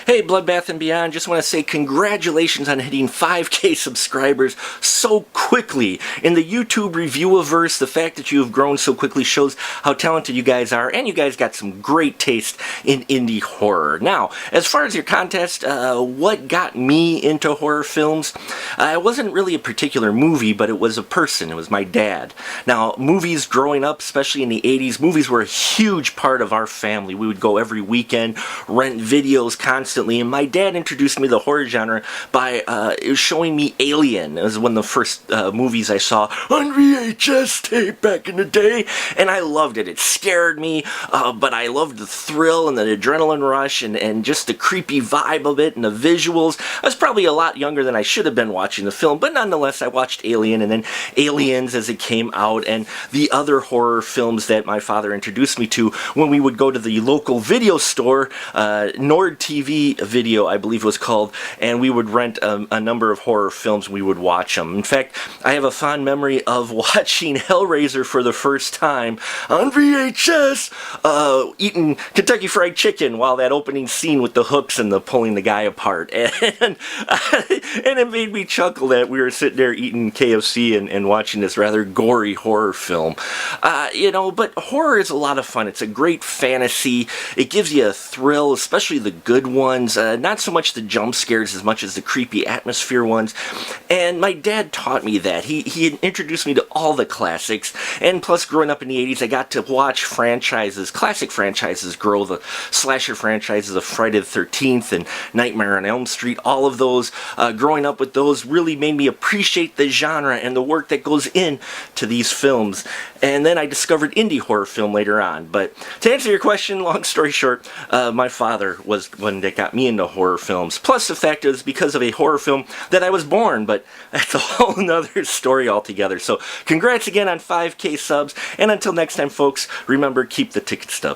Hey, BloodBath And Beyond, just want to say congratulations on hitting 5K subscribers so quickly. In the YouTube review-averse, the fact that you have grown so quickly shows how talented you guys are, and you guys got some great taste in indie horror. Now, as far as your contest, what got me into horror films? It wasn't really a particular movie, but it was a person. It was my dad. Now, movies growing up, especially in the 80s, movies were a huge part of our family. We would go every weekend, rent videos constantly, and my dad introduced me to the horror genre by showing me Alien. It was one of the first movies I saw on VHS tape back in the day, and I loved it. It scared me, but I loved the thrill and the adrenaline rush and just the creepy vibe of it and the visuals. I was probably a lot younger than I should have been watching the film, but nonetheless, I watched Alien and then Aliens as it came out, and the other horror films that my father introduced me to when we would go to the local video store, Nord TV Video, I believe it was called, and we would rent a number of horror films. We would watch them. In fact, I have a fond memory of watching Hellraiser for the first time on VHS, eating Kentucky Fried Chicken while that opening scene with the hooks and the pulling the guy apart, and it made me chuckle that we were sitting there eating KFC and watching this rather gory horror film. But horror is a lot of fun. It's a great fantasy. It gives you a thrill, especially the good ones. Not so much the jump scares as much as the creepy atmosphere ones. And my dad taught me that. He introduced me to all the classics. And plus, growing up in the 80s, I got to watch franchises, classic franchises grow. The slasher franchises of Friday the 13th and Nightmare on Elm Street. All of those, growing up with those really made me appreciate the genre and the work that goes into these films. And then I discovered indie horror film later on. But to answer your question, long story short, my father was one that got me into horror films. Plus the fact is because of a horror film that I was born, but that's a whole nother story altogether. So congrats again on 5K subs, and until next time folks, remember, keep the ticket stub.